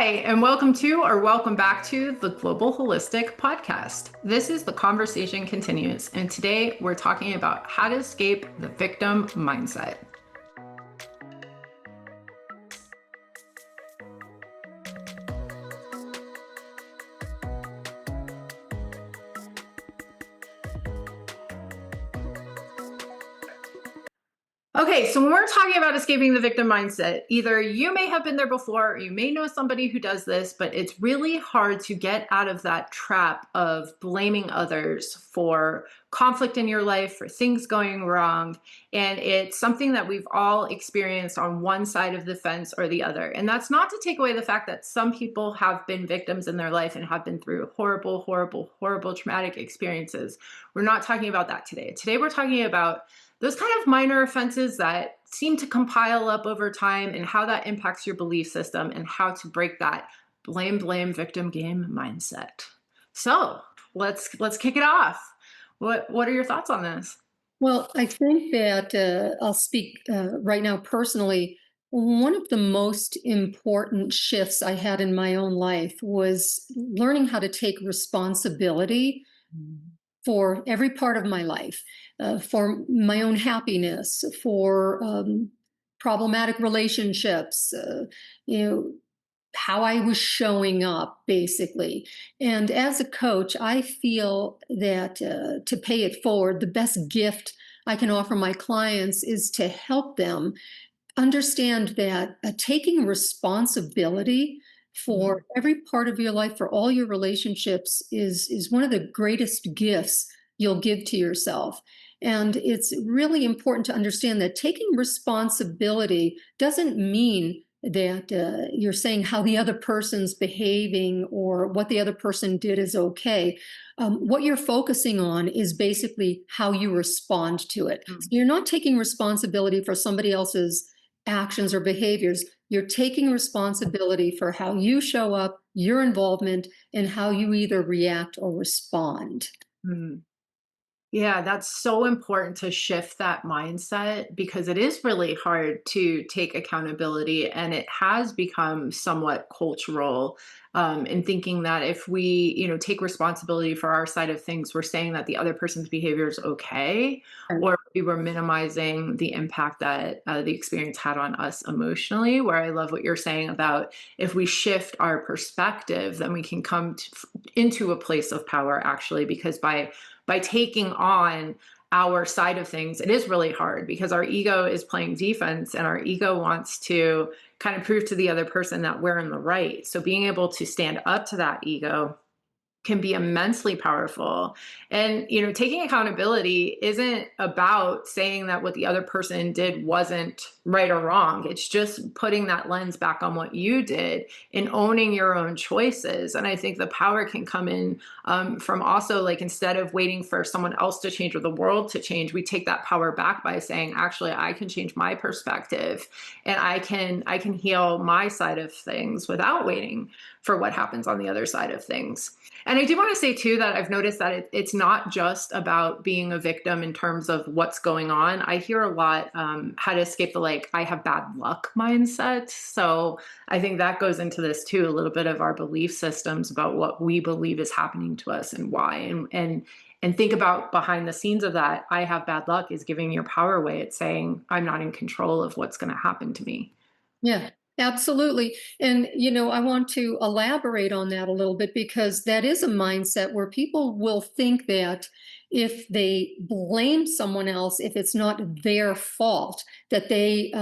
Hi, and welcome to or welcome back to the Global Holistic Podcast. This is The Conversation Continues, and today we're talking about how to escape the victim mindset. Okay, so when we're talking about escaping the victim mindset, either you may have been there before or you may know somebody who does this, but it's really hard to get out of that trap of blaming others for conflict in your life, for things going wrong. And it's something that we've all experienced on one side of the fence or the other. And that's not to take away the fact that some people have been victims in their life and have been through horrible, horrible, horrible traumatic experiences. We're not talking about that today. Today, we're talking about those kind of minor offenses that seem to compile up over time and how that impacts your belief system and how to break that blame victim game mindset. So let's kick it off. What are your thoughts on this? Well, I think that I'll speak right now personally. One of the most important shifts I had in my own life was learning how to take responsibility for every part of my life, for my own happiness, for problematic relationships, you know, how I was showing up, basically. And as a coach, I feel that to pay it forward, the best gift I can offer my clients is to help them understand that taking responsibility for every part of your life, for all your relationships, is one of the greatest gifts you'll give to yourself. And it's really important to understand that taking responsibility doesn't mean that you're saying how the other person's behaving or what the other person did is okay. What you're focusing on is basically how you respond to it. So you're not taking responsibility for somebody else's actions or behaviors. You're taking responsibility for how you show up, your involvement, and how you either react or respond. Mhm. Yeah, that's so important to shift that mindset because it is really hard to take accountability, and it has become somewhat cultural in thinking that if we, take responsibility for our side of things, we're saying that the other person's behavior is okay, or we were minimizing the impact that the experience had on us emotionally. Where I love what you're saying about if we shift our perspective, then we can come into a place of power actually, because by taking on our side of things, it is really hard because our ego is playing defense and our ego wants to kind of prove to the other person that we're in the right. So being able to stand up to that ego can be immensely powerful. And, taking accountability isn't about saying that what the other person did wasn't right or wrong. It's just putting that lens back on what you did and owning your own choices. And I think the power can come in from also, like, instead of waiting for someone else to change or the world to change, we take that power back by saying, actually, I can change my perspective and I can heal my side of things without waiting for what happens on the other side of things. And I do want to say too that I've noticed that it's not just about being a victim in terms of what's going on. I hear a lot how to escape the like I have bad luck mindset. So I think that goes into this too, a little bit of our belief systems about what we believe is happening to us and why. And think about behind the scenes of that. I have bad luck is giving your power away. It's saying I'm not in control of what's going to happen to me. Yeah, absolutely. And, I want to elaborate on that a little bit because that is a mindset where people will think that if they blame someone else, if it's not their fault, that they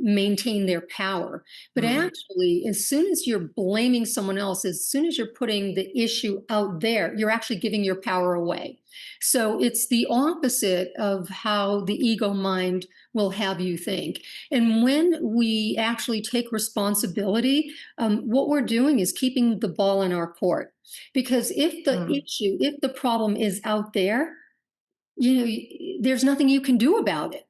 maintain their power. But Mm. actually, as soon as you're blaming someone else, as soon as you're putting the issue out there, you're actually giving your power away. So it's the opposite of how the ego mind will have you think. And when we actually take responsibility, what we're doing is keeping the ball in our court. Because Mm. if the problem is out there, there's nothing you can do about it.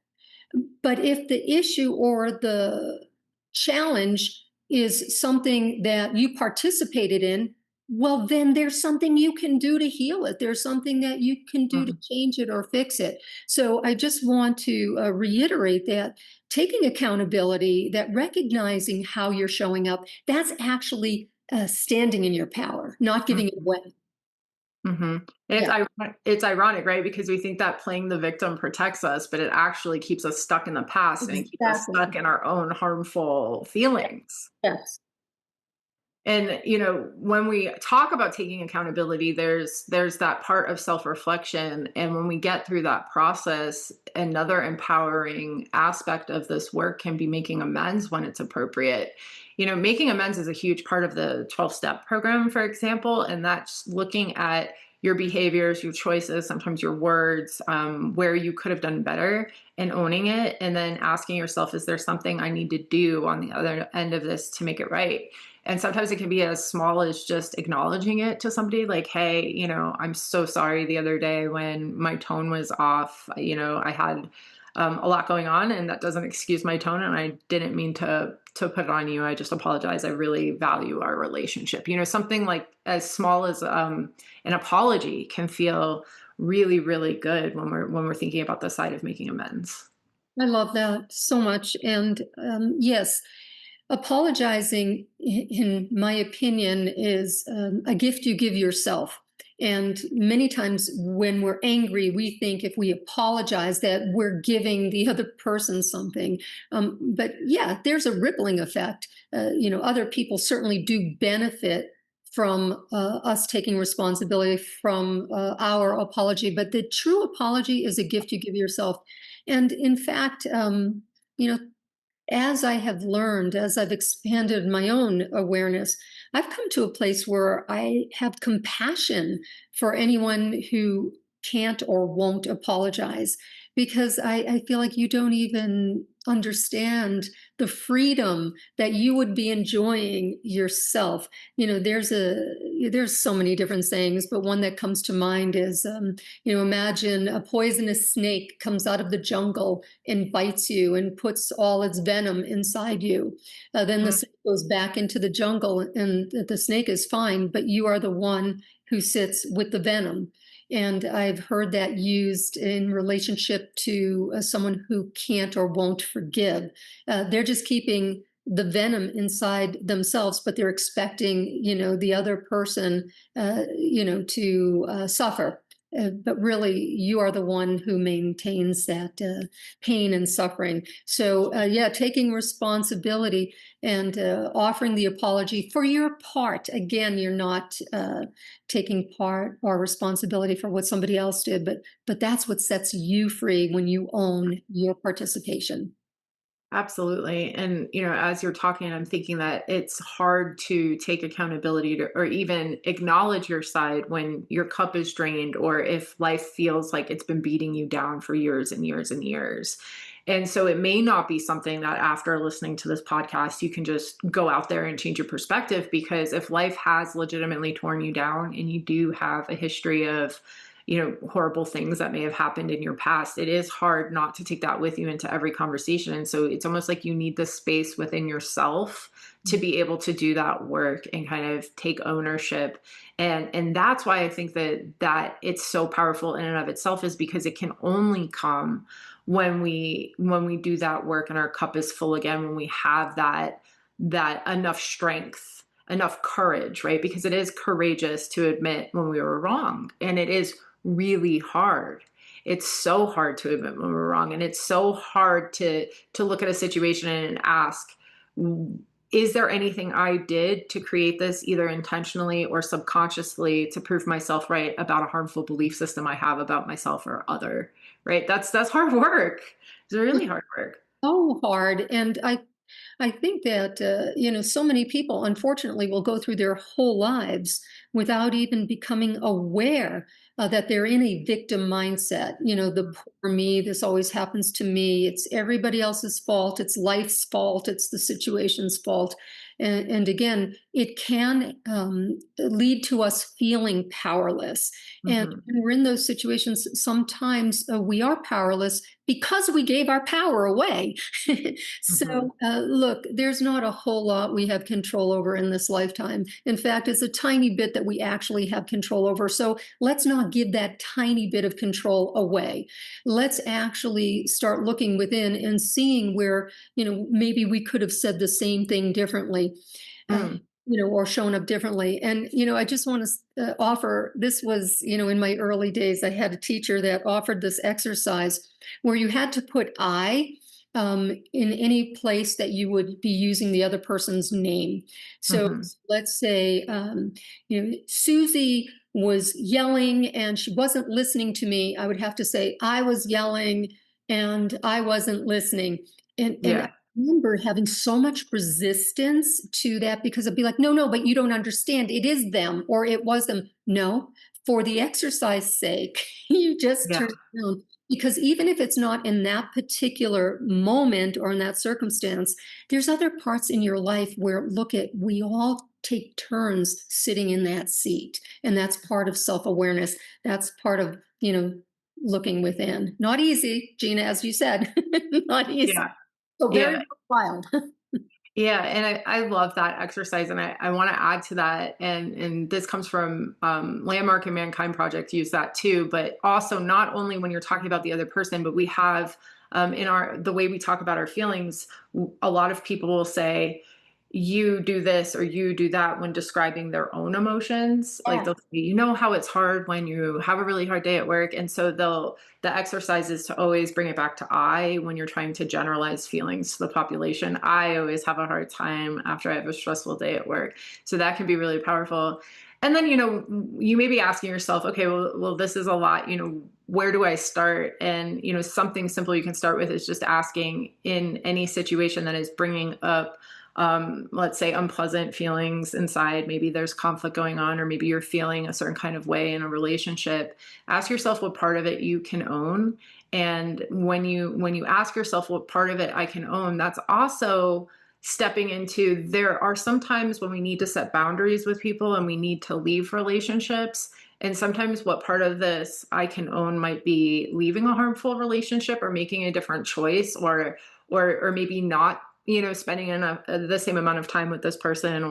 But if the issue or the challenge is something that you participated in, well, then there's something you can do to heal it. There's something that you can do to Mm. change it or fix it. So I just want to reiterate that taking accountability, that recognizing how you're showing up, that's actually standing in your power, not giving it away. Mhm. Yeah, It's ironic, right? Because we think that playing the victim protects us, but it actually keeps us stuck in the past and it keeps us exactly. stuck in our own harmful Yeah. feelings. Yes. And, when we talk about taking accountability, there's that part of self-reflection, and when we get through that process, another empowering aspect of this work can be making amends when it's appropriate. Making amends is a huge part of the 12-step program, for example, and that's looking at your behaviors, your choices, sometimes your words, where you could have done better, and owning it, and then asking yourself, is there something I need to do on the other end of this to make it right? And sometimes it can be as small as just acknowledging it to somebody like, hey, I'm so sorry the other day when my tone was off. I had a lot going on and that doesn't excuse my tone. And I didn't mean to put it on you. I just apologize. I really value our relationship. Something like as small as an apology can feel really, really good when we're thinking about the side of making amends. I love that so much. And yes, apologizing, in my opinion, is a gift you give yourself. And many times when we're angry, we think if we apologize that we're giving the other person something. But yeah, there's a rippling effect. Other people certainly do benefit from us taking responsibility from our apology. But the true apology is a gift you give yourself. And in fact, you know, as I have learned, as I've expanded my own awareness, I've come to a place where I have compassion for anyone who can't or won't apologize because I feel like you don't even understand the freedom that you would be enjoying yourself. There's so many different sayings, but one that comes to mind is imagine a poisonous snake comes out of the jungle and bites you and puts all its venom inside you. Then the Mm. snake goes back into the jungle and the snake is fine, but you are the one who sits with the venom. And I've heard that used in relationship to someone who can't or won't forgive. They're just keeping the venom inside themselves, but they're expecting, the other person, to suffer. But really, you are the one who maintains that pain and suffering. So, yeah, taking responsibility and offering the apology for your part. Again, you're not taking part or responsibility for what somebody else did, but that's what sets you free when you own your participation. Absolutely. And, as you're talking, I'm thinking that it's hard to take accountability to, or even acknowledge your side when your cup is drained, or if life feels like it's been beating you down for years and years and years. And so it may not be something that after listening to this podcast, you can just go out there and change your perspective. Because if life has legitimately torn you down and you do have a history of, horrible things that may have happened in your past, it is hard not to take that with you into every conversation. And so it's almost like you need the space within yourself to be able to do that work and kind of take ownership. And that's why I think that it's so powerful in and of itself, is because it can only come when we do that work and our cup is full again, when we have that enough strength, enough courage, right? Because it is courageous to admit when we were wrong, and it is really hard. It's so hard to admit when we're wrong, and it's so hard to look at a situation and ask, is there anything I did to create this, either intentionally or subconsciously, to prove myself right about a harmful belief system I have about myself or other, right? That's hard work. It's really hard work. So hard. And I think that, so many people, unfortunately, will go through their whole lives without even becoming aware that they're in a victim mindset. The poor me, this always happens to me. It's everybody else's fault. It's life's fault. It's the situation's fault. And again, it can lead to us feeling powerless. And Mhm. when we're in those situations, sometimes we are powerless because we gave our power away. Mhm. So, look, there's not a whole lot we have control over in this lifetime. In fact, it's a tiny bit that we actually have control over. So, let's not give that tiny bit of control away. Let's actually start looking within and seeing where, maybe we could have said the same thing differently. Uh, Mm. or shown up differently. And, I just want to offer this was, in my early days, I had a teacher that offered this exercise where you had to put I in any place that you would be using the other person's name. So Mhm. let's say, Susie was yelling and she wasn't listening to me. I would have to say, I was yelling and I wasn't listening. And Yeah. remember having so much resistance to that because it'd be like, no, no, but you don't understand. It is them or it was them. No, for the exercise sake, you just Yeah. turn it around. Because even if it's not in that particular moment or in that circumstance, there's other parts in your life where, look at, we all take turns sitting in that seat. And that's part of self awareness. That's part of, looking within. Not easy, Gina, as you said, not easy. Yeah. So very Yeah. wild. Yeah, and I love that exercise, and I want to add to that, and this comes from Landmark and Mankind Project use that too, but also not only when you're talking about the other person, but we have in our the way we talk about our feelings, a lot of people will say, "You do this" or "You do that" when describing their own emotions. Like Yeah. they'll say, "You know how it's hard when you have a really hard day at work," and so the exercise is to always bring it back to I when you're trying to generalize feelings to the population. I always have a hard time after I have a stressful day at work. So that can be really powerful. And then, you may be asking yourself, okay, well, this is a lot, where do I start? And, something simple you can start with is just asking in any situation that is bringing up let's say unpleasant feelings inside. Maybe there's conflict going on, or maybe you're feeling a certain kind of way in a relationship. Ask yourself what part of it you can own. And when you ask yourself what part of it I can own, that's also stepping into, there are some times when we need to set boundaries with people and we need to leave relationships. And sometimes what part of this I can own might be leaving a harmful relationship or making a different choice, or maybe not, spending the same amount of time with this person,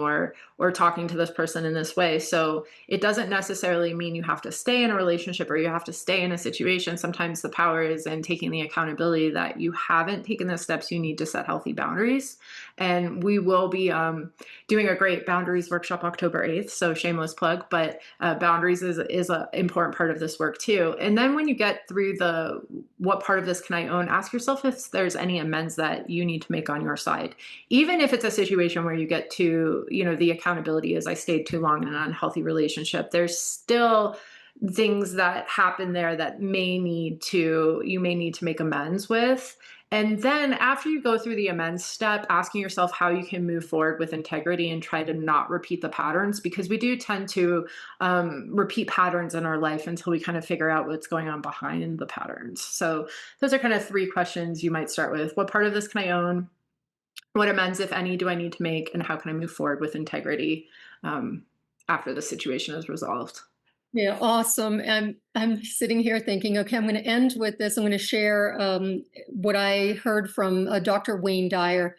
or talking to this person in this way. So it doesn't necessarily mean you have to stay in a relationship or you have to stay in a situation. Sometimes the power is in taking the accountability that you haven't taken the steps you need to set healthy boundaries. And we will be doing a great boundaries workshop October 8th. So shameless plug, but boundaries is an important part of this work too. And then when you get through the what part of this can I own, ask yourself if there's any amends that you need to make on your side. Even if it's a situation where you get to, the accountability is I stayed too long in an unhealthy relationship, there's still things that happen there that you may need to make amends with. And then after you go through the amends step, asking yourself how you can move forward with integrity and try to not repeat the patterns, because we do tend to repeat patterns in our life until we kind of figure out what's going on behind the patterns. So those are kind of three questions you might start with. What part of this can I own? What amends, if any, do I need to make? And how can I move forward with integrity um, after the situation is resolved? Yeah, awesome. And I'm sitting here thinking, okay, I'm going to end with this. I'm going to share what I heard from Dr. Wayne Dyer.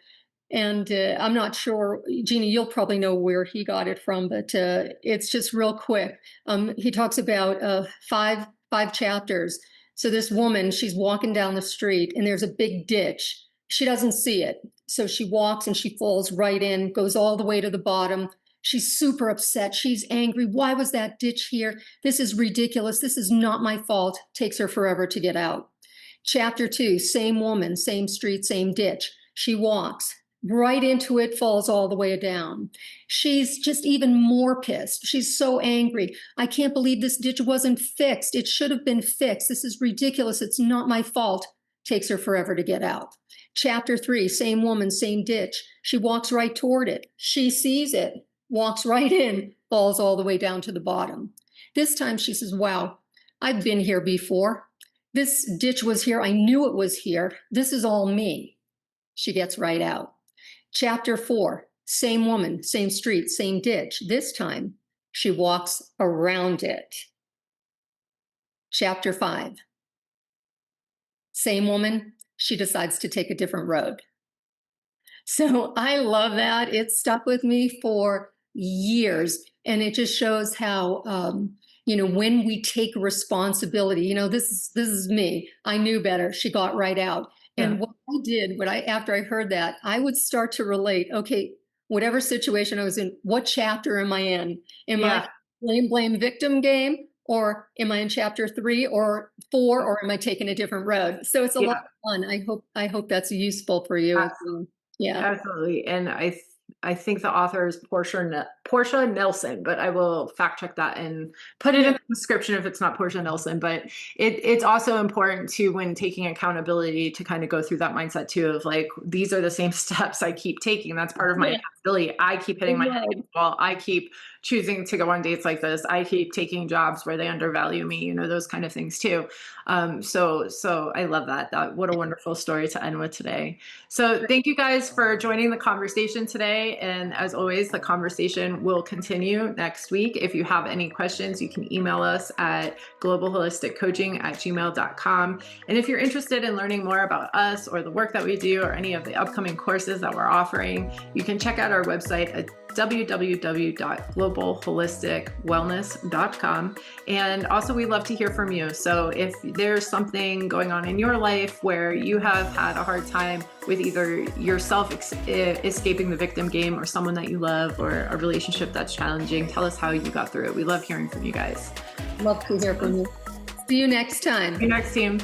And I'm not sure, Gina, you'll probably know where he got it from, but it's just real quick. He talks about five chapters. So this woman, she's walking down the street and there's a big ditch. She doesn't see it. So she walks and she falls right in, goes all the way to the bottom. She's super upset. She's angry. Why was that ditch here? This is ridiculous. This is not my fault. Takes her forever to get out. Chapter 2, same woman, same street, same ditch. She walks right into it, falls all the way down. She's just even more pissed. She's so angry. I can't believe this ditch wasn't fixed. It should have been fixed. This is ridiculous. It's not my fault. Takes her forever to get out. Chapter 3, same woman, same ditch. She walks right toward it. She sees it, walks right in, falls all the way down to the bottom. This time she says, wow, I've been here before. This ditch was here. I knew it was here. This is all me. She gets right out. Chapter 4, same woman, same street, same ditch. This time she walks around it. Chapter 5, same woman, she decides to take a different road. So I love that. It stuck with me for years. And it just shows how, when we take responsibility, this is me. I knew better. She got right out. Yeah. And what I did, after I heard that, I would start to relate, okay, whatever situation I was in, what chapter am I in? Am I Yeah. blame victim game, or am I in chapter 3 or 4, or am I taking a different road? So it's a lot Yeah. of fun. I hope that's useful for you as well. Yeah. Absolutely, and I think the author is Portia Nelson, but I will fact check that and put it Yeah. in the description if it's not Portia Nelson. But it's also important to, when taking accountability, to kind of go through that mindset too of like, these are the same steps I keep taking. That's part of my Yeah. accountability. I keep hitting my head Right. against the wall. I keep choosing to go on dates like this. I keep taking jobs where they undervalue me. Those kind of things too. So I love that. What a wonderful story to end with today. So thank you guys for joining the conversation today. And as always, the conversation will continue next week. If you have any questions, you can email us at globalholisticcoaching@gmail.com. And if you're interested in learning more about us or the work that we do or any of the upcoming courses that we're offering, you can check out our website at www.globalholisticwellness.com. And also, we love to hear from you. So if there's something going on in your life where you have had a hard time with either yourself escaping the victim game, or someone that you love, or a relationship that's challenging, tell us how you got through it. We love hearing from you guys. Love to hear from you. See you next time. See you next team.